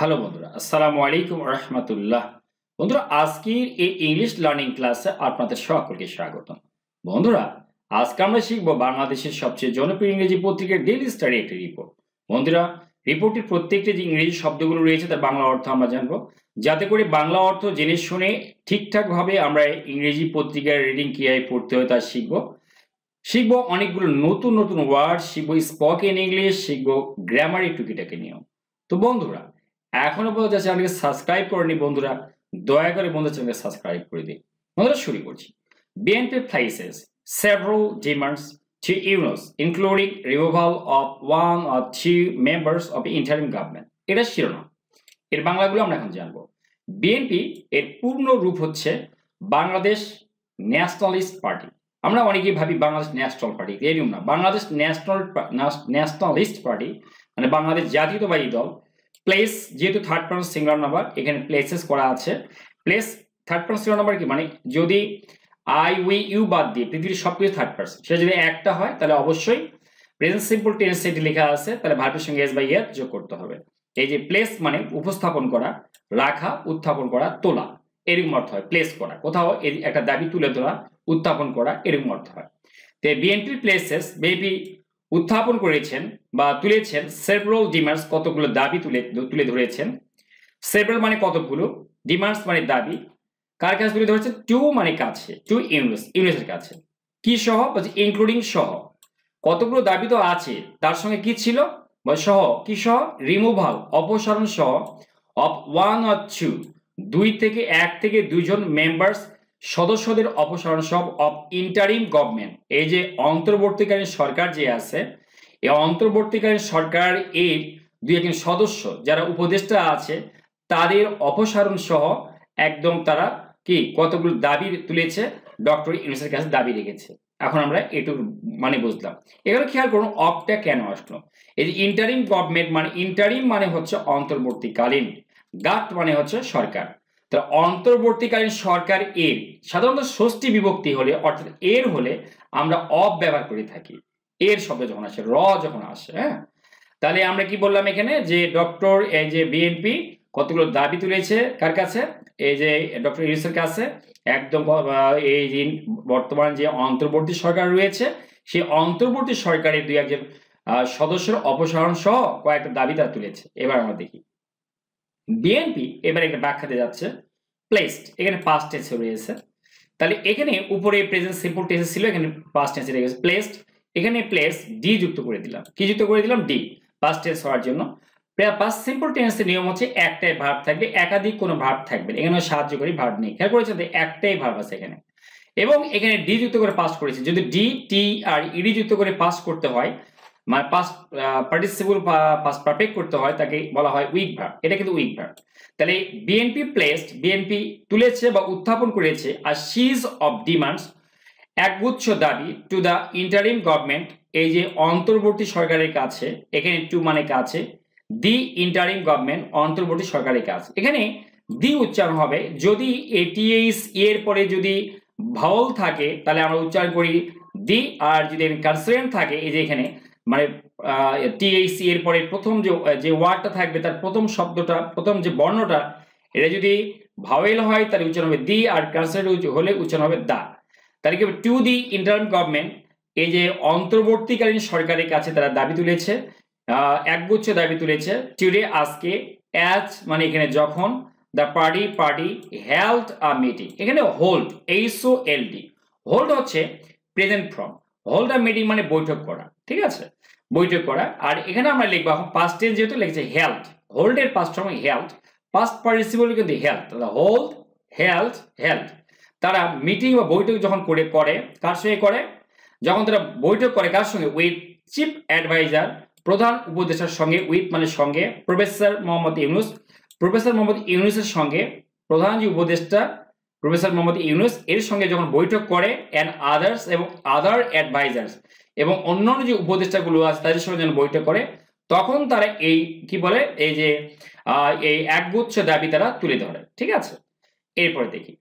Hello বন্ধুরা, আসসালামু আলাইকুম রহমতুল্লাহ। বন্ধুরা, আজকের এই ইংলিশ লার্নিং ক্লাসে আপনাদের সকলকে স্বাগতম। বন্ধুরা, আজকে আমরা শিখবো বাংলাদেশের সবচেয়ে জনপ্রিয় ইংরেজি পত্রিকার ডেইলি স্টাডি একটি রিপোর্ট। বন্ধুরা, রিপোর্টের প্রত্যেকটি যে ইংরেজি শব্দগুলো রয়েছে তার বাংলা অর্থ আমরা জানবো, যাতে করে বাংলা অর্থ জেনে শুনে ঠিকঠাকভাবে আমরা ইংরেজি পত্রিকার রিডিং কিভাবে পড়তে হয় তা শিখবো অনেকগুলো নতুন নতুন ওয়ার্ড শিখবো, স্পোকেন ইংলিশ শিখবো, গ্রামারের টুকিটাকি নিয়ম। তো বন্ধুরা, এখনো পর্যন্ত চ্যানেলকে সাবস্ক্রাইব করেনি বন্ধুরা, দয়া করে বন্ধু চ্যানেলকে সাবস্ক্রাইব করে দিন। বন্ধুরা, শুরু করছি। BNP places several demands to UNOS, including removal of one or two members of the interim government. এটা শিরোনাম। এর বাংলাগুলো আমরা এখন জানবো। বিএনপি এর পূর্ণ রূপ হচ্ছে বাংলাদেশ ন্যাশনালিস্ট পার্টি। আমরা অনেকেই ভাবি বাংলাদেশ ন্যাশনাল পার্টি, এরকম না। বাংলাদেশ ন্যাশনালিস্ট পার্টি মানে বাংলাদেশ জাতীয়তাবাদী দল। প্লেস যেহেতু থার্ড পারসন সিঙ্গুলার নাম্বার, এখানে প্লেসেস করা আছে। Place third person singular number কি মানে, যদি আই উই ইউ বাদ দিয়ে পৃথিবীর সবকিছু থার্ড পারসন, সেটা যদি একটা হয় তাহলে অবশ্যই প্রেজেন্ট সিম্পল টেন্স এটি লেখা আছে, তাহলে ভার্বের সঙ্গে এস বাই এর যোগ করতে হবে। এই যে প্লেস মানে উপস্থাপন করা, রাখা, উত্থাপন করা, তোলা, এরকম অর্থ হয়। প্লেস করা, কোথাও একটা দাবি তুলে ধরা, উত্থাপন করা, এরকম অর্থ হয়। তো বিএনপি প্লেসেস বেবি উত্থাপন করেছেন বা তুলেছেন সেভারাল ডিমান্ডস, কতগুলো দাবি তুলে ধরেছেন। সেভারাল মানে কতগুলো, ডিমান্ডস মানে দাবি, কার কাছে তুলে ধরেছেন? টু মানে কাছে, টু ইউনিসের কাছে। কি সহ? ইনক্লুডিং সহ। কতগুলো দাবি তো আছে, তার সঙ্গে কি ছিল বা সহ, কি সহ? রিমুভাল অপসারণ সহ, অফ ওয়ান অর টু এক থেকে দুইজন মেম্বার্স সদস্যদের অপসারণ সহ, অফ ইন্টারিম গভর্নমেন্ট এই যে অন্তর্বর্তীকালীন সরকার যে আছে, এই অন্তর্বর্তীকালীন সরকার এর দুই একজন সদস্য যারা উপদেষ্টা আছে তাদের অপসারণ সহ একদম তারা কি কতগুলো দাবি তুলেছে, ডক্টর ইউনূসের কাছে দাবি রেখেছে। এখন আমরা এটুকু মানে বুঝলাম। এখানে খেয়াল করুন অফটা কেন আসলো। এই যে ইন্টারিম গভর্নমেন্ট মানে, ইন্টারিম মানে হচ্ছে অন্তর্বর্তীকালীন, গাট মানে হচ্ছে সরকার। তো অন্তর্বর্তীকালীন সরকার এর সাধারণত ষষ্ঠী বিভক্তি হলে অর্থাৎ এর হলে আমরা অফ ব্যবহার করে থাকি। এর শব্দ যখন আসে, র যখন আসে, হ্যাঁ, তাহলে আমরা কি বললাম এখানে যে ডক্টর এই যে বিএনপি কতগুলো দাবি তুলেছে কার কাছে? এই যে ডক্টর ইউনূসের কাছে। একদম এই যে বর্তমান যে অন্তর্বর্তী সরকার রয়েছে সেই অন্তর্বর্তী সরকারের দুই একজন সদস্যের অপসারণ সহ কয়েকটা দাবি তারা তুলেছে। এবার আমরা দেখি বিএনপি এবার একটা ব্যাখ্যাতে যাচ্ছে। প্লেসড এখানে পাস্ট টেন্সে রয়েছে, তাহলে এখানে উপরে প্রেজেন্ট সিম্পল টেন্স ছিল, এখানে পাস্ট টেন্সে রয়েছে প্লেসড। এখানে প্লেস ডি যুক্ত করে দিলাম। কি যুক্ত করে দিলাম? ডি, পাস্ট টেন্স হওয়ার জন্য। পাস্ট সিম্পল টেন্সের নিয়ম হচ্ছে একটাই ভার্ব থাকবে, একাধিক কোনো ভার্ব থাকবে। এখানে সাহায্যকারী ভার্ব নেই, খেয়াল করেছেন একটাই ভার্ব আছে এখানে। এবং এখানে ডি যুক্ত করে পাস করেছে। যদি ডি টি আর ইডি যুক্ত করে পাস করতে হয়, মানে পাস্ট পার্টিসিপল পাস্ট পারফেক্ট করতে হয়, তাকে বলা হয় উইক ভার্ব। এটা কিন্তু উইক ভার্ব। তাহলে বিএনপি প্লেসড, বিএনপি তুলেছে বা উত্থাপন করেছে আর সিজ অফ ডিমান্ডস একগুচ্ছ দাবি টু দ্য ইন্টারিম গভর্নমেন্ট এই যে অন্তর্বর্তী সরকারের কাছে। এখানে টু মানে কাছে, দি ইন্টারিম গভর্নমেন্ট অন্তর্বর্তী সরকারের কাছে। এখানে দি উচ্চারণ হবে, যদি এটিএইচ এর পরে যদি ভাওয়াল থাকে তাহলে আমরা উচ্চারণ করি দি, আর যদি কনসোনেন্ট থাকে এই যে এখানে মানে টিএইচ এর পরে প্রথম যে ওয়ার্ডটা থাকবে তার প্রথম শব্দটা, প্রথম যে বর্ণটা, এটা যদি ভাওয়েল হয় তাহলে উচ্চারণ হবে দি, আর কনসোনেন্ট হলে উচ্চারণ হবে দা। তাহলে কি টু দি ইন্টারিম গভর্নমেন্ট এই যে অন্তর্বর্তীকালীন সরকারের কাছে তারা দাবি তুলেছে, একগুচ্ছ দাবি তুলেছে। টুডে আজকে, অ্যাজ মানে এখানে যখন, the party held a meeting. এখানে হোল্ড, HOLD, হোল্ড হচ্ছে প্রেজেন্ট ফর্ম, হোল্ড আ মিটিং মানে বৈঠক করা, ঠিক আছে, বৈঠক করা। আর এখানে আমরা লিখবো এখন পাস্ট টেন্স যেহেতু লিখেছে হেল্ড, হোল্ড এর past form held, past participle কিন্তু হেল্ড, হোল্ড হেল্ড। তারা মিটিং বা বৈঠক যখন করে কার সঙ্গে করে? যখন তারা বৈঠক করে কার সঙ্গে? উইথ চিফ অ্যাডভাইজার, প্রধান উপদেষ্টার সঙ্গে। উইথ মানে সঙ্গে, প্রফেসর মোহাম্মদ ইউনূসের সঙ্গে, প্রধান যে উপদেষ্টা প্রফেসর মোহাম্মদ ইউনূস এর সঙ্গে যখন বৈঠক করে, অ্যান্ড আদার্স এবং আদার অ্যাডভাইজার্স এবং অন্যান্য যে উপদেষ্টাগুলো আছে তাদের সঙ্গে যখন বৈঠক করে, তখন তারা এই কি বলে, এই যে এই একগুচ্ছ দাবি তারা তুলে ধরে, ঠিক আছে। এরপরে দেখি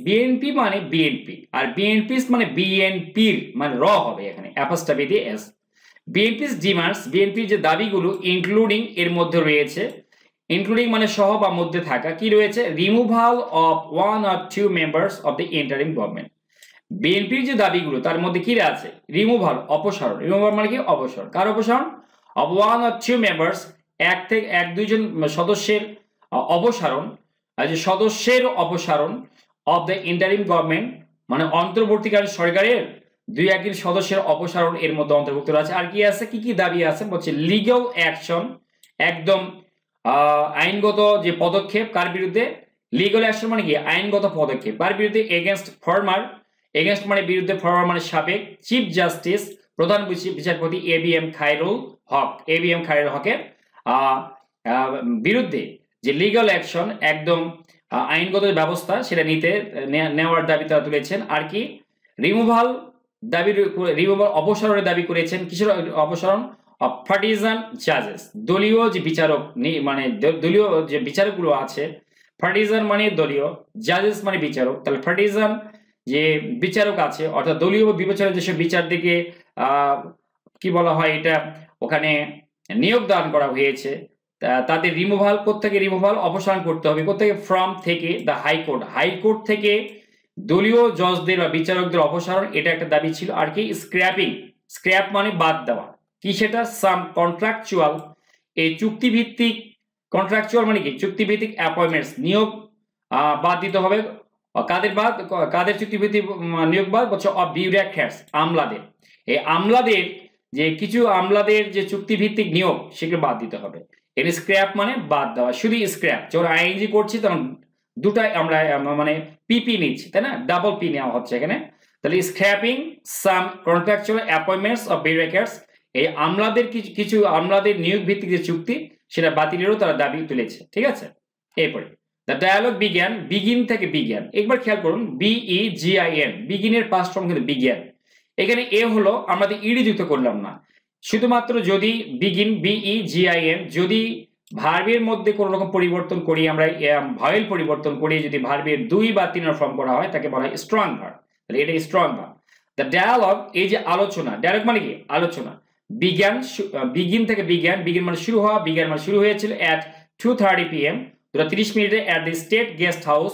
বিএনপি মানে বিএনপি, আর বিএনপিস মানে বিএনপির মানে র হবে এখানে অ্যাপোস্ট্রফি দিয়ে এস। বিএনপিস ডিমান্ডস, বিএনপির যে দাবিগুলো ইনক্লুডিং এর মধ্যে রয়েছে, ইনক্লুডিং মানে সহ বা মধ্যে থাকা কি রয়েছে, removal of 1 or 2 members of the interim government. বিএনপির যে দাবিগুলো তার মধ্যে কি আছে, রিমুভাল অপসারণ, রিমুভাল মানে কি অপসারণ, কার অপসারণ, অফ 1 or 2 মেম্বার্স এক থেকে এক দুইজন সদস্যের অপসারণ, যে সদস্যের অপসারণ অফ দ্য ইন্টারিম গভর্নমেন্ট মানে অন্তর্বর্তীকালীন সরকারের দুই একজন সদস্যের অপসারণ এর মধ্যে অন্তর্ভুক্ত আছে। আর কি আছে, কি কি দাবি আছে বলছে, লিগ্যাল অ্যাকশন একদম আইনগত যে পদক্ষেপ কার বিরুদ্ধে, লিগ্যাল অ্যাকশন মানে কি আইনগত পদক্ষেপ কার বিরুদ্ধে, এগেনস্ট ফর্মার, এগেনস্ট মানে বিরুদ্ধে, ফর্মার মানে সাবেক চিফ জাস্টিস প্রধান বিচারপতি এবিএম খায়রুল হক, এবিএম খায়রুল হকের বিরুদ্ধে যে লিগ্যাল অ্যাকশন একদম আইনগত ব্যবস্থা সেটা নেওয়ার দাবি তারা তুলেছেন। আর কি রিমুভাল দাবি, রিমুভাল অপসারণের দাবি করেছেন, কিসের অপসারণ, পার্টিজান জাজেস, দলীয় যে বিচারক মানে দলীয় যে বিচারকগুলো আছে, পার্টিজান মানে দলীয়, জাজেস মানে বিচারক, তাহলে পার্টিজান যে বিচারক আছে অর্থাৎ দলীয় বিবেচনায় যেসব বিচার দিকে কি বলা হয় এটা ওখানে নিয়োগ দান করা হয়েছে তাদের রিমুভাল, কোত্থেকে রিমুভাল অপসারণ করতে হবে, কোত্থেকে, ফ্রম থেকে দ্য হাইকোর্ট, হাইকোর্ট থেকে দলীয় জজদের বা বিচারকদের অপসারণ, এটা একটা দাবি ছিল। আর কি স্ক্র্যাপিং, স্ক্র্যাপ মানে বাদ দেওয়া, কি সেটা, সাম কন্ট্রাকচুয়াল, এই চুক্তিভিত্তিক, কন্ট্রাকচুয়াল মানে কি চুক্তিভিত্তিক অ্যাপয়েন্টমেন্টস নিয়োগ বাদ দিতে হবে, কাদের বাদ, কাদের চুক্তিভিত্তিক নিয়োগ বাদ বলছে, অফ বিউরোক্র্যাটস আমলাদের, এই আমলাদের যে কিছু আমলাদের যে চুক্তিভিত্তিক নিয়োগ সেগুলো বাদ দিতে হবে। এর স্ক্র্যাপ মানে বাদ দেওয়া, শুধু স্ক্র্যাপ, যখন আইএনজি করছি তখন দুটাই আমরা মানে পিপি নিচ্ছি তাই না, ডাবল পি নেওয়া হচ্ছে এখানে, তাহলে scrapping some contractual appointments of bureaucrats, এই আমলাদের কিছু আমলাদের নিয়োগ ভিত্তিক যে চুক্তি সেটা বাতিলেরও তারা দাবি তুলেছে। ঠিক আছে, এরপরে দ্য ডায়ালগ বিজ্ঞান, বিগিন থেকে বিজ্ঞান, একবার খেয়াল করুন BEGIN, বিগিনের পাস্ট ফর্ম কিন্তু বিজ্ঞান, এখানে এ হলো আমাদের ইডি যুক্ত করলাম না, শুধুমাত্র যদি বিগিন BEGIN যদি ভার্বের মধ্যে কোনো রকম পরিবর্তন করি, আমরা ভয়েল পরিবর্তন করি, যদি ভার্বের 2 বা 3 ফর্ম করা হয় তাকে বলা হয় স্ট্রং ভার্ব, তাহলে এটা স্ট্রং ভার্ব। দ্য ডায়ালগ, এই যে আলোচনা, ডায়ালগ মানে কি আলোচনা, বিজ্ঞান, বিগিন থেকে বিজ্ঞান, বিগিন মানে শুরু হওয়া, বিজ্ঞান মানে শুরু হয়েছিল at 2:30 PM 30 মিনিটে at the state guest house,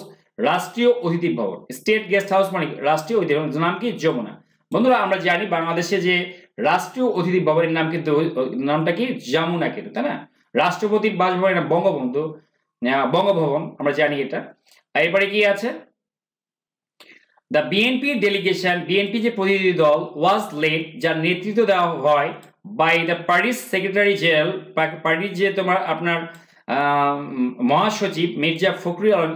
রাষ্ট্রীয় অতিথি ভবন, স্টেট গেস্ট হাউস মানে রাষ্ট্রীয় অতিথি ভবন, নাম কি যমুনা। বন্ধুরা আমরা জানি বাংলাদেশে যে রাষ্ট্রীয় অতিথি ভবনের নাম কিন্তু নামটা কি যমুনা, কিন্তু তাই না, রাষ্ট্রপতির বাসভবনের নাম বঙ্গবন্ধু বঙ্গভবন, আমরা জানি এটা। এরপরে কি আছে, দ্য বিএনপি ডেলিগেশন, বিএনপি যে প্রতিনিধি দল, ওয়াজ লেড, যার নেতৃত্ব দেওয়া হয় বাই দ্য পার্টির সেক্রেটারি জেনারেল, পার্টির যে তোমার আপনার মহাসচিব মির্জা ফখরুল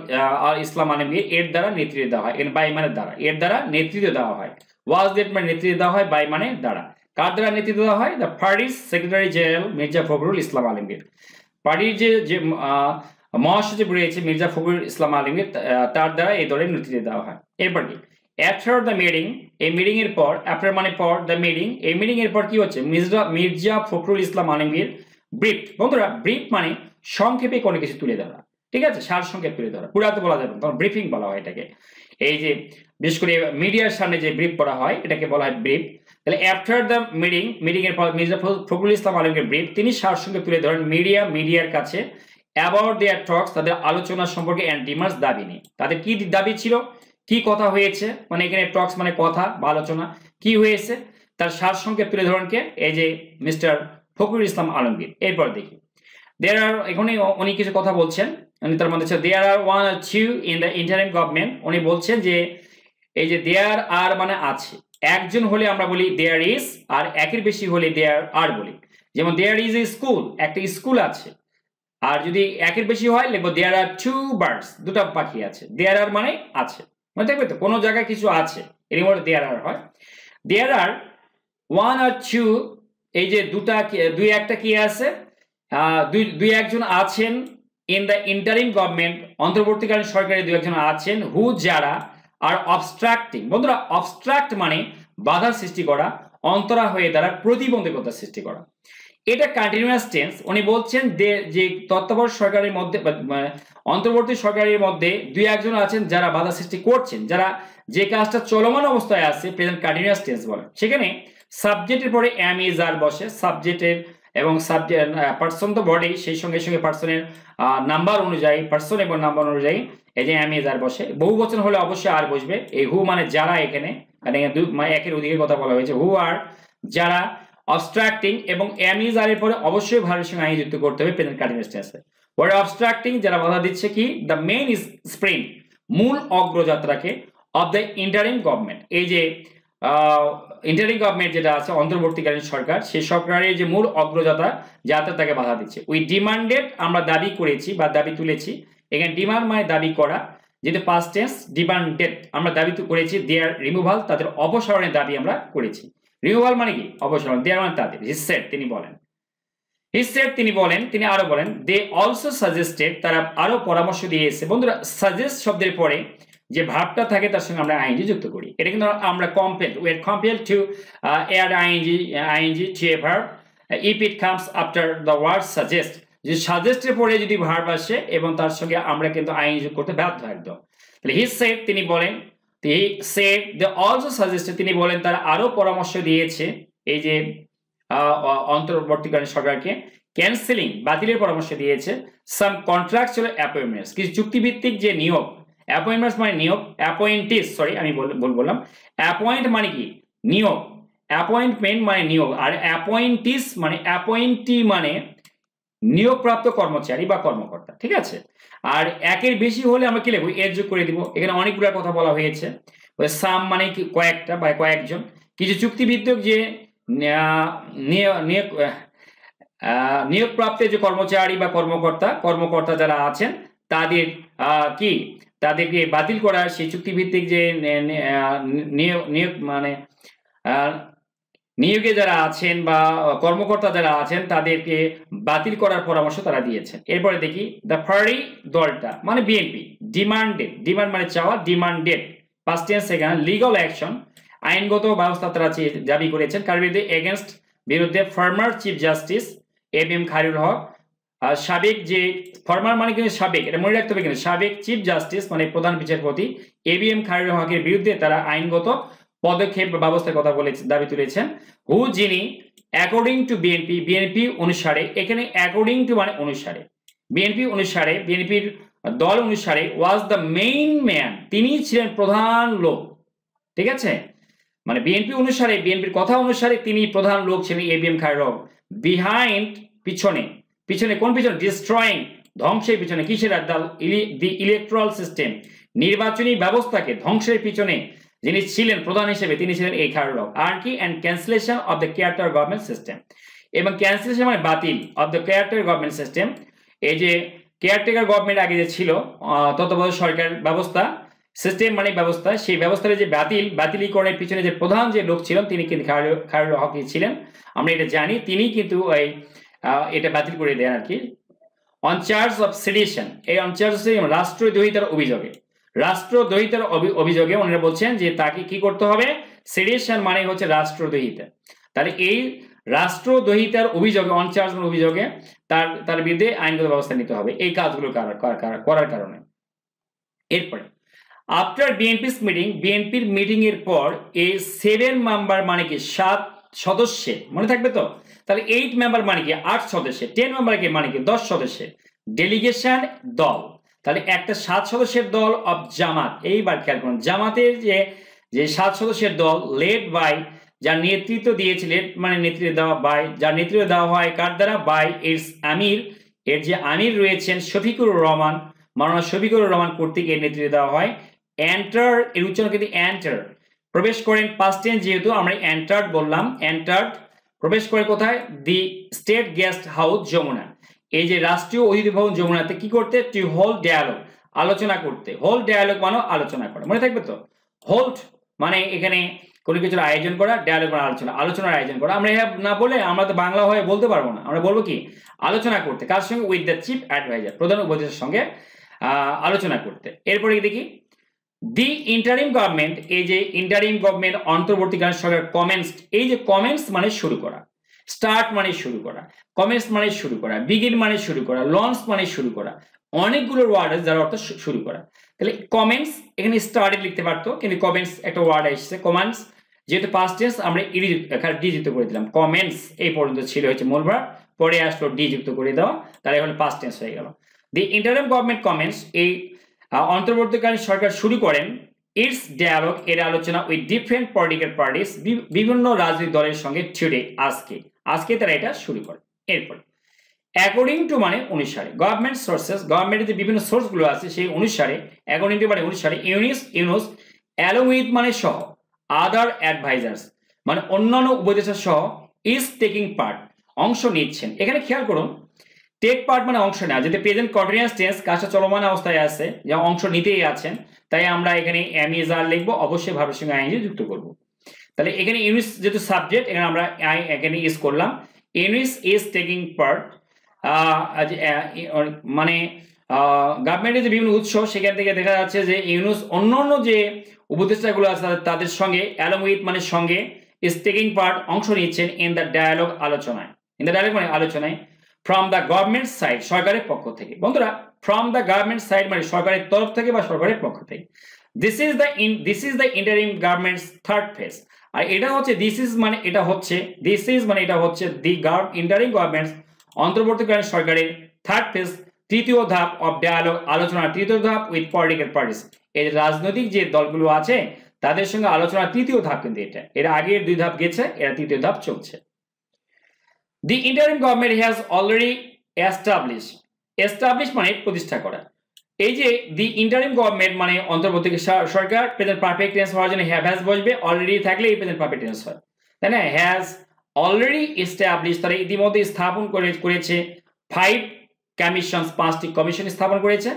ইসলাম আলমগীর, এর দ্বারা নেতৃত্ব দেওয়া হয়, এর বাই মানে দ্বারা, এর দ্বারা নেতৃত্ব দেওয়া হয়, ওয়াজ লেড মানে নেতৃত্ব দেওয়া হয়, বাই মানে দ্বারা, কার দ্বারা নেতৃত্ব দেওয়া হয়, দ্য পার্টির সেক্রেটারি জেনারেল মির্জা ফখরুল ইসলাম আলমগীর, পার্টির যে মহাসচিব রয়েছে মির্জা ফখরুল ইসলাম আলমগীর তার দ্বারা এই দলের নেতৃত্ব দেওয়া হয়। এরপর কি, আফটার দ্য মিটিং, এই মিটিং এর পর, আফটার মানে পর, দ্য মিটিং, এই মিটিং এর পর কি হচ্ছে, মির্জা ফখরুল ইসলাম আলমগীর ব্রিফ, বন্ধুরা ব্রিফ মানে সংক্ষেপে কোনো কিছু তুলে ধরা, ঠিক আছে, সার সংক্ষেপ তুলে ধরা, পুরাতে বলা যাবে তখন ব্রিফিং বলা হয় এটাকে, এই যে বিশেষ করে মিডিয়ার সামনে যে ব্রিফ করা হয় এটাকে বলা হয় ব্রিফ। তাহলে আফটার দ্য মিটিং, মিটিং এর পর মির্জা ফখরুল ইসলাম আলমগীর ব্রিফ, তিনি সার সংক্ষেপ তুলে ধরেন মিডিয়ার কাছে অ্যাবাউট দেয়ার টক্স, তাদের আলোচনা সম্পর্কে অ্যান্ড ডিমান্ডস, দাবি নিয়ে, তাদের কি দাবি ছিল, কি কথা হয়েছে, মানে এখানে টক্স মানে কথা বা আলোচনা, কি হয়েছে তার সার সংক্ষেপ তুলে ধরেন কে, এই যে মিস্টার ফখরুল ইসলাম আলমগীর। এরপর দেখি দেয়ার আর, এখানে উনি কিছু কথা বলছেন, উনি তার মধ্যে দেয়ার আর 1 or 2 in the interim government, উনি বলছেন যে এই যে দেয়ার আর মানে আছে, একজন হলে আমরা বলি দেয়ার ইজ, আর একের বেশি হলে দেয়ার আর বলি, যেমন দেয়ার ইজ এ স্কুল, একটা স্কুল আছে, আর যদি একের বেশি হয় লিখবো দেয়ার আর 2 বার্ডস, দুটো পাখি আছে, দেয়ার আর মানে আছে, মনে থাকবে তো, কোনো জায়গায় কিছু আছে এর মধ্যে দেয়ার আর হয়। দেয়ার আর 1 or 2, এই যে দুই একটা কি আছে, দুই একজন আছেন, ইন দ্য ইন্টারিম গভর্নমেন্ট, অন্তর্বর্তীকালীন সরকারে দুই একজন আছেন, হু যারা, আর অবস্ট্রাক্টিং, বন্ধুরা অবস্ট্রাক্ট মানে বাধা সৃষ্টি করা, অন্তরা হয়ে দ্বারা প্রতিবন্ধকতা সৃষ্টি করা, এটা কন্টিনিউয়াস টেন্স। উনি বলছেন যে তত্ত্বাবধায়ক সরকারের মধ্যে, অন্তর্বর্তী সরকারের মধ্যে দুই একজন আছেন যারা বাধা সৃষ্টি করছেন, যারা যে কাজটা চলমান অবস্থায় আছে, প্রেজেন্ট কন্টিনিউয়াস টেন্স বলে। সেখানে সাবজেক্টের পরে এম ইজ আর বসে, সাবজেক্টের এবং সাবজেক্ট পার্সন তো বডি, সেই সঙ্গে সঙ্গে পার্সনের নাম্বার অনুযায়ী, পার্সন এবং নাম্বার অনুযায়ী এই যে এম ইজ আর বসে। বহু বচন হলে অবশ্যই আর বসবে। এই হু মানে যারা, এখানে মানে একের অধিকের কথা বলা হয়েছে, হু আর যারা অবস্ট্রাক্টিং, এবং এম ইজ আর এর পরে অবশ্যই ভার্বের সঙ্গে আই যুক্ত করতে হবে প্রেজেন্ট কন্টিনিউয়াস টেন্সে। ওয়ার্ড অবস্ট্রাক্টিং যারা বাধা দিচ্ছে কি, দ্য মেইন ইজ স্প্রিং মূল অগ্রযাত্রাকে, অফ দ্য ইন্টারিম গভর্নমেন্ট এই যে ইন্টারিম গভর্নমেন্ট যেটা আছে অন্তর্বর্তীকালীন সরকার, সেই সরকারের যে মূল অগ্রযাত্রা তাকে বাধা দিচ্ছে। উই ডিমান্ডেড আমরা দাবি করেছি বা দাবি তুলেছি। এখানে ডিমান্ড মানে দাবি করা, যেহেতু পাস্ট টেন্স, ডিমান্ডেড আমরা দাবি তো করেছি, দেয়ার রিমুভাল তাদের অপসারণের দাবি আমরা করেছি। রিমুভাল মানে কি অপসারণ, দেয়ার মানে তাদের। হি সেড তিনি বলেন, হি সেড তিনি বলেন, তিনি আরো বলেন, দে অলসো সাজেস্টেড তারা আরো পরামর্শ দিয়েছে। বন্ধুরা সাজেস্ট শব্দের পরে যে ভার্বটা থাকে তার সঙ্গে আমরা আইএনজি যুক্ত করি। এটা কিন্তু আমরা compel, we are compel to add ING to a verb if it comes after the word suggest. যে সাজেস্টের পরে যদি ভার্ব আসে এবং তার সঙ্গে আমরা কিন্তু আইএনজি যোগ করতে বাধ্য একদম। তাহলে হি সেড তিনি বলেন, he said they also suggested তিনি বলেন তারা আরো পরামর্শ দিয়েছে এই যে অন্তর্বর্তীকালীন সরকারকে, ক্যান্সেলিং বাতিলের পরামর্শ দিয়েছে, সাম কন্ট্রাকচুয়াল অ্যাপয়েন্টমেন্টস কিছু চুক্তিভিত্তিক যে নিয়োগ, অ্যাপয়েন্টমেন্টস মানে নিয়োগ, অ্যাপয়েন্টিস সরি আমি ভুল বললাম, অ্যাপয়েন্ট মানে কি নিয়োগ, অ্যাপয়েন্টমেন্ট মানে নিয়োগ, আর অ্যাপয়েন্টিস মানে অ্যাপয়েন্টি মানে নিয়োগপ্রাপ্ত কর্মচারী বা কর্মকর্তা, ঠিক আছে। আর একের বেশি হলে আমরা কি লিখব, এর যোগ করে দিব। এখানে অনেকগুলো কথা বলা হয়েছে, সাম মানে কয়েকটা বা কয়েকজন, কিছু চুক্তিভিত্তিক যে নিয়োগপ্রাপ্তের যে কর্মচারী বা কর্মকর্তা যারা আছেন তাদের কি তাদেরকে বাতিল করা, সেই চুক্তিভিত্তিক যে নিয়োগ মানে নিয়োগে যারা আছেন বা কর্মকর্তা যারা আছেন তাদেরকে বাতিল করার পরামর্শ তারা দিয়েছেন। এরপরে দেখি দ্য পার্টি দলটা মানে বিএনপি, ডিমান্ডেড, ডিমান্ড মানে চাওয়া, ডিমান্ডেড পাস্ট টেন্স এখানে লিগ্যাল অ্যাকশন আইনগত ব্যবস্থা তারা দাবি করেছেন কার বিরুদ্ধে, এগেনস্ট বিরুদ্ধে former chief justice ABM Khairul Haque, সাবেক যে ফর্মার মানে কিন্তু সাবেক, এটা মনে রাখতে হবে কিন্তু সাবেক চিফ জাস্টিস মানে প্রধান বিচারপতি এবিএম খায়রুল হকের বিরুদ্ধে তারা আইনগত পদক্ষেপ বা ব্যবস্থার কথা বলে দাবি তুলেছেন। হু যিনি অ্যাকর্ডিং টু বিএনপি, বিএনপি অনুসারে, এখানে অ্যাকর্ডিং টু মানে অনুসারে, বিএনপি অনুসারে, বিএনপির দল অনুসারে, ওয়াজ দ্য মেইন ম্যান তিনি ছিলেন প্রধান লোক, ঠিক আছে, মানে বিএনপি অনুসারে, বিএনপির কথা অনুসারে তিনি প্রধান লোক ছিলেন এবিএম খায়রুল হক। বিহাইন্ড পিছনে, পিছনে কোন পিছনে, ডিস্ট্রয়িং ধ্বংসের পিছনে, কিসের, দি ইলেকট্রাল সিস্টেম নির্বাচনী ব্যবস্থাকে ধ্বংসের পিছনে যিনি ছিলেন প্রধান হিসেবে তিনি ছিলেন এই খায়রুল হক। আর্কি and cancellation of the caretaker government system, এবং ক্যান্সেলেশন মানে বাতিল, of the caretaker government system এই যে কেয়ারটেকার গভর্নমেন্ট আগে যে ছিল তত্ত্বাবধায়ক সরকার ব্যবস্থা, সিস্টেম মানে ব্যবস্থা, সেই ব্যবস্থার যে বাতিলীকরণের পিছনে যে প্রধান যে লোক ছিলেন তিনি কিন্তু খায়রুল হক ছিলেন, আমরা এটা জানি, তিনি কিন্তু এটা বাতিল করে দেন আর কি। অন চার্জ অফ সেডিশন, এই অন চার্জ রাষ্ট্রদ্রোহিতার অভিযোগে, রাষ্ট্রদ্রোহিতার অভিযোগে ওনারা বলছেন যে তাকে কি করতে হবে, সেডিশন মানে হচ্ছে রাষ্ট্রদ্রোহিতা, তাহলে এই রাষ্ট্রদ্রোহিতার অভিযোগে, অন চার্জ অভিযোগে তার বিরুদ্ধে আইনগত ব্যবস্থা নিতে হবে এই কাজগুলো করার কারণে। এরপরে আফটার বিএনপিস মিটিং, বিএনপির মিটিং এর পর এই 7 মেম্বার মানে কি 7 সদস্যের, মনে থাকবে তো, তাহলে 8 মেম্বার মানে কি 8 সদস্যের, 10 মেম্বার কি মানে কি 10 সদস্যের ডেলিগেশন দল, তাহলে একটা 7 সদস্যের দল অফ জামাত। এইবার খেয়াল করুন জামাতের যে 7 সদস্যের দল, লেড বাই যার নেতৃত্ব দিয়েছিলেন মানে নেতৃত্ব দেওয়া বাই, যার নেতৃত্ব দেওয়া হয় কার দ্বারা, বাই ইটস আমির, এর যে আমির রয়েছেন শফিকুর রহমান, মাওলানা শফিকুর রহমান কর্তৃক এর নেতৃত্ব দেওয়া হয়। এন্টার এর উচ্চারণ কিন্তু এন্টার, প্রবেশ করেন পাস্ট টেন্স যেহেতু আমরা এন্টার্ড বললাম, এন্টার্ড প্রবেশ করে কোথায়, the state guest house Jamuna, এই যে রাষ্ট্রীয় অতিথি ভবন যমুনাতে কি করতে, টু হোল্ড ডায়ালগ আলোচনা করতে, হোল্ড ডায়ালগ মানে আলোচনা করা, মনে থাকবে তো, হোল্ড মানে এখানে কোনো কিছুর আয়োজন করা, ডায়ালগ মানে আলোচনার আয়োজন করা। আমরা না বলে আমরা তো বাংলা হয়ে বলতে পারবো না, আমরা বলবো কি আলোচনা করতে, কার সঙ্গে, উইথ দ্য চিফ অ্যাডভাইজার প্রধান উপদেষ্টার সঙ্গে আলোচনা করতে। এরপরে দেখি দি ইন্টারিম গভর্নমেন্ট, এই যে ইন্টারিম গভর্নমেন্ট অন্তর্বর্তীকালীন সরকার কমেন্টস, এই যে কমেন্টস মানে শুরু করা, স্টার্ট মানে শুরু করা, কমেন্টস মানে শুরু করা, বিগিন মানে শুরু করা, লঞ্চ মানে শুরু করা, অনেকগুলো ওয়ার্ড আছে যার অর্থ শুরু করা। তাহলে কমেন্টস এখানে স্টার্টেড লিখতে পারতো কিন্তু কমেন্টস একটা ওয়ার্ড এসেছে, কমেন্টস যেহেতু পাস্ট টেন্স আমরা ডি যুক্ত করে দিলাম, কমেন্টস এই পর্যন্ত ছিল হচ্ছে মূল ভার্ব, পরে আসলো ডি যুক্ত করে দেওয়া, তাহলে এখন পাস্ট টেন্স হয়ে গেল। দি ইন্টারিম গভর্নমেন্ট কমেন্টস, এই অন্তর্বর্তীকালীন সরকার শুরু করেন ইটস ডায়ালগ, এর আলোচনা উইথ ডিফারেন্ট পলিটিক্যাল পার্টিস, বিভিন্ন রাজনৈতিক দলের সঙ্গে টুডে, আজকে তারা এটা শুরু করে। এরপরে অ্যাকর্ডিং টু মানে অনুসারে, গভর্নমেন্ট সোর্সেস, গভর্নমেন্টের যে বিভিন্ন সোর্সগুলো আছে সেই অনুসারে, অ্যাকর্ডিং টু মানে অনুসারে, ইউনুস অ্যালং উইথ মানে সহ, আদার অ্যাডভাইজার্স মানে অন্যান্য উপদেষ্টা সহ, ইজ টেকিং পার্ট অংশ নিচ্ছেন। এখানে খেয়াল করুন, টেক পার্ট মানে অংশ নেওয়া, যদি প্রেজেন্ট কন্টিনিউয়াস টেন্স কাজটা চলমান অবস্থায় আছে, যা অংশ নিতেই আছেন, তাই আমরা এখানে এম ইজ আর লিখবো, অবশ্যই ভার্বের সঙ্গে আইএনজি যুক্ত করব। তাহলে এখানে ইউনিস যেহেতু সাবজেক্ট, এখানে আমরা এখানে ইজ করলাম, ইউনিস ইজ টেকিং পার্ট, মানে গভর্নমেন্টের যে বিভিন্ন উৎস সেখান থেকে দেখা যাচ্ছে যে ইউনুস অন্যান্য যে উপদেষ্টাগুলো আছে তাদের সঙ্গে, অ্যালং উইথ মানে সঙ্গে, ইজ টেকিং পার্ট অংশ নিচ্ছেন, ইন দ্য ডায়ালগ আলোচনায়, ইন দ্য ডায়ালগ মানে আলোচনায়, ফ্রম দ্য গভর্নমেন্ট সাইড সরকারের পক্ষ থেকে। বন্ধুরা ফ্রম দ্য গভর্নমেন্ট সাইড মানে সরকারের তরফ থেকে বা সরকারের পক্ষ থেকে। This is the interim government's third phase, আর এটা হচ্ছে দিস ইজ মানে এটা হচ্ছে দি ইন্টারিম গভর্নমেন্টস অন্তর্বর্তীকালীন সরকারের থার্ড ফেজ, তৃতীয় ধাপ অফ ডায়ালগ আলোচনার তৃতীয় ধাপ উইথ পলিটিক্যাল পার্টিস, এই রাজনৈতিক যে দলগুলো আছে তাদের সঙ্গে আলোচনার তৃতীয় ধাপ কিন্তু এটা, এর আগের দুই ধাপ গেছে, এরা তৃতীয় ধাপ চলছে। দি interim government has already establish মানে প্রতিষ্ঠা করা, এই যে দি ইন্টারিম গভর্নমেন্ট মানে অন্তর্বর্তী সরকার, প্রেজেন্ট পারফেক্ট টেন্স হওয়ার জন্য হ্যাজ বসবে, অলরেডি থাকলে এই প্রেজেন্ট পারফেক্ট টেন্স হয়, তাই না? হ্যাজ অলরেডি এস্টাবলিশ, তারা ইতিমধ্যে স্থাপন করেছে 5 কমিশনস, 5টি কমিশন স্থাপন করেছে।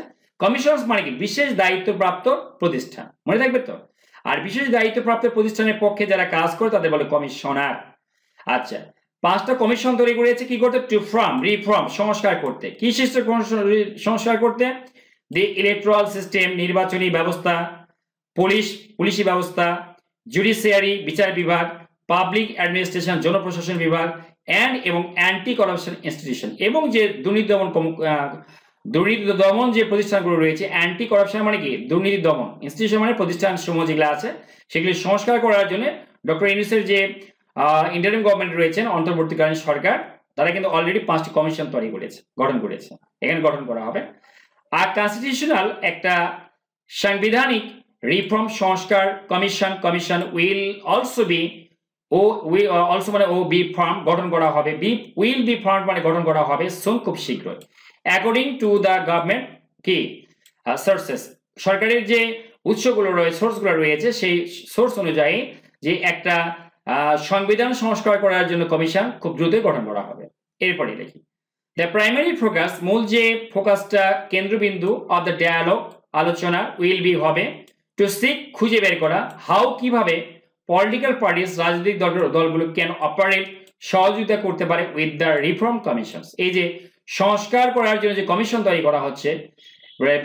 কমিশনস মানে কি? বিশেষ দায়িত্বপ্রাপ্ত প্রতিষ্ঠান, মনে থাকবে তো। আর বিশেষ দায়িত্বপ্রাপ্ত প্রতিষ্ঠানের পক্ষে যারা কাজ করে তাদের বলে কমিশনার। আচ্ছা, 5টা কমিশন তৈরি করেছে কি করতে? টু রিফর্ম সংস্কার করতে। কি সিস্টেম সংস্কার করতে? দি ইলেকট্রাল সিস্টেম নির্বাচনী ব্যবস্থা, পুলিশি ব্যবস্থা, জুডিশিয়ারি বিচার বিভাগ, পাবলিক অ্যাডমিনিস্ট্রেশন জনপ্রশাসন বিভাগ, এবং অ্যান্টি করাপশন ইনস্টিটিউশন, এবং যে দুর্নীতি দমন যে প্রতিষ্ঠানগুলো রয়েছে, অ্যান্টি করাপশন মানে কি? দুর্নীতি দমন, ইনস্টিটিউশন মানে প্রতিষ্ঠান সমূহ যেগুলো আছে সেগুলি সংস্কার করার জন্য ডক্টর ইউনূসের যে ইন্টারিম গভর্নমেন্ট রয়েছেন অন্তর্বর্তীকালীন সরকার, তারা কিন্তু অলরেডি 5টি কমিশন গঠন করেছে, এখানে গঠন করা হবে। আর কনস্টিটিউশনাল একটা সাংবিধানিক রিফর্ম সংস্কার কমিশন উইল অলসো বি গঠন করা হবে, উইল বি ফর্ম মানে গঠন করা হবে সুন, খুব শীঘ্রই। অ্যাকর্ডিং টু দ্য গভর্নমেন্ট কি সোর্সেস, সরকারের যে উৎসগুলো রয়েছে, সোর্সগুলো রয়েছে, সেই সোর্স অনুযায়ী যে একটা সংবিধান সংস্কার করার জন্য কমিশন খুব দ্রুতই গঠন করা হবে। এরপরে দেখি দ্য প্রাইমারি ফোকাস, মূল যে ফোকাসটা, কেন্দ্রবিন্দু অফ দ্য ডায়ালগ আলোচনা, উইল বি হবে টু সিক খুঁজে বের করা, হাউ কিভাবে পলিটিক্যাল পার্টিস রাজনৈতিক দলগুলো ক্যান অপারেট সহযোগিতা করতে পারে উইথ দ্য রিফর্ম কমিশন। এই যে সংস্কার করার জন্য যে কমিশন তৈরি করা হচ্ছে,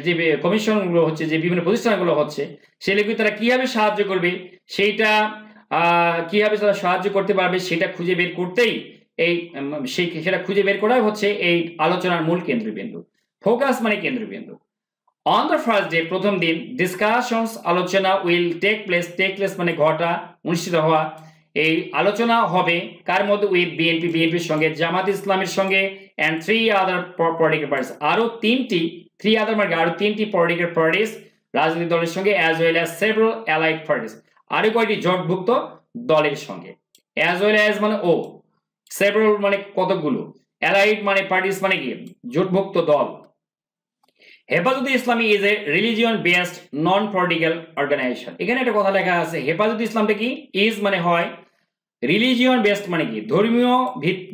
যে কমিশনগুলো হচ্ছে, যে বিভিন্ন প্রতিষ্ঠানগুলো হচ্ছে, সেগুলোকে তারা কিভাবে সাহায্য করবে, সেইটা কিভাবে তারা সাহায্য করতে পারবে সেটা খুঁজে বের করতেই সেটা খুঁজে বের করাই হচ্ছে এই আলোচনার মূল কেন্দ্রবিন্দু। ফোকাস মানে কেন্দ্রবিন্দু। অন দ্য ফার্স্ট ডে, প্রথম দিন, ডিসকাশনস আলোচনা উইল টেক প্লেস মানে ঘটা, অনুষ্ঠিত হওয়া। এই আলোচনা হবে কার মধ্যে? উইথ বিএনপির সঙ্গে, জামাত ইসলামের সঙ্গে, অ্যান্ড 3 আদার পলিটিক্যাল পার্টিস, আরো 3টি পলিটিক্যাল পার্টিস রাজনৈতিক দলের সঙ্গে, as well as several allied parties, আরো কয়েকটি জোটভুক্ত দলের সঙ্গে। অ্যাজ ওয়েল অ্যাজ মানে ও, সেভারাল মানে কতগুলো, অ্যালাইড মানে পার্টিস মানে কি? জোটভুক্ত দল। Hefazate Islami is a religion based non political organisation. এখানে একটা কথা লেখা আছে, হেফাজতে ইসলামটা কি? ইজ মানে হয়, রিলিজিয়ন বেসড মানে কি?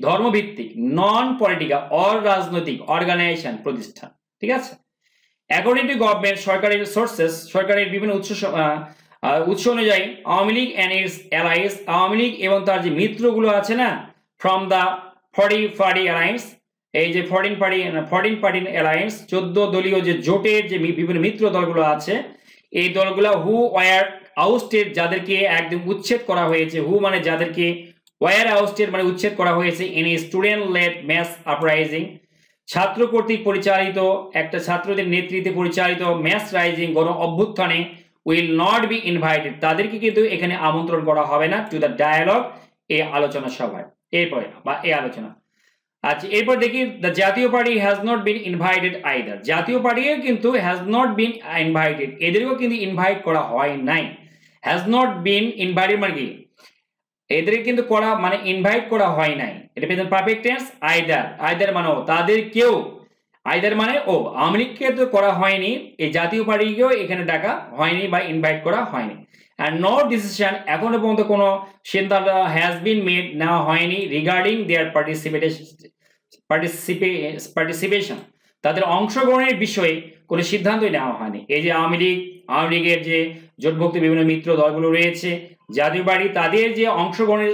ধর্মভিত্তিক, নন পলিটিক্যাল অরাজনৈতিক অর্গানাইজেশন প্রতিষ্ঠান, ঠিক আছে। অ্যাকর্ডিং টু গভর্নমেন্ট, সরকারের সোর্সেস, সরকারের বিভিন্ন উৎস অনুযায়ী, Awami League and it's Alice, Awami League এবং তার যে মিত্রগুলো আছে না, ফ্রম দ্য 40 পার্টি অ্যালায়েন্স, এই যে 14 পার্টি অ্যালায়েন্স, 14 দলীয় যে জোটের যে বিভিন্ন মিত্র দলগুলো আছে, এই দলগুলো হু ওয়ার আউস্টেড, যাদেরকে একদম উচ্ছেদ করা হয়েছে, হু মানে যাদেরকে, ওয়ার আউস্টেড মানে উচ্ছেদ করা হয়েছে, in a student led mass uprising, ছাত্র কর্তৃক পরিচালিত, একটা ছাত্রদের নেতৃত্বে পরিচালিত ম্যাস রাইজিং গণ অভ্যুত্থানে, উইল নট বি ইনভাইটেড, তাদেরকে কিন্তু এখানে আমন্ত্রণ করা হবে না, টু দ্য ডায়ালগ, এই আলোচনা সভায়। এরপরে বা এই আলোচনা, আচ্ছা, এরপর দেখি the Jatiya party has not been invited either. Jatiya পার্টিও কিন্তু হ্যাজ নট বিন ইনভাইটেড, এদেরকেও কিন্তু ইনভাইট করা হয় নাই। হ্যাজ নট বিন ইনভাইটেড মানে কি, এদেরকে কিন্তু করা মানে ইনভাইট করা হয় নাই। এটা present perfect tense. Either, either মানে তাদের কেউ, আইদার মানে আওয়ামী লীগকে তো করা হয়নি, এই জাতীয় পার্টিকেও এখানে ডাকা হয়নি বা ইনভাইট করা হয়নি। and no decision এখনো পর্যন্ত কোনো সিদ্ধান্ত has been made নেওয়া হয়নি রিগার্ডিং দেয়ার পার্টিসিপেশন, তাদের অংশগ্রহণের বিষয়ে কোনো সিদ্ধান্তই নেওয়া হয়নি। এই যে আওয়ামী লীগের যে জোটভুক্ত বিভিন্ন মিত্র দলগুলো রয়েছে, জাতীয় পার্টি, তাদের যে অংশগ্রহণের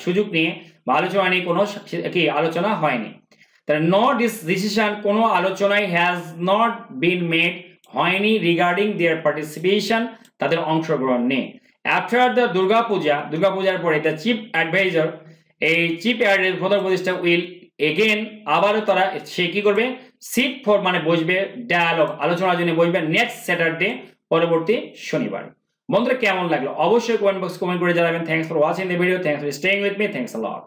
সুযোগ নিয়ে বা আলোচনা নিয়ে কোনো আলোচনা হয়নি। তাহলে নো ডিসিশন কোনো আলোচনায় হ্যাজ নট বিন মেড হয়নি রিগার্ডিং দেয়ার পার্টিসিপেশন, তাদের অংশগ্রহণ নেই। আফটার দ্য দুর্গাপূজার পরে দ্য চিফ অ্যাডভাইজার, এই চিফ প্রধান উপদেষ্টা উইল এগেন আবারও সে কি করবে, সিট ফর মানে বসবে, ডায়ালগ আলোচনার জন্য বসবে নেক্সট স্যাটারডে পরবর্তী শনিবার। বন্ধুরা কেমন লাগলো অবশ্যই কমেন্ট বক্স কমেন্ট করে জানাবেন। Thanks for watching the video, thanks for staying with me, thanks a lot.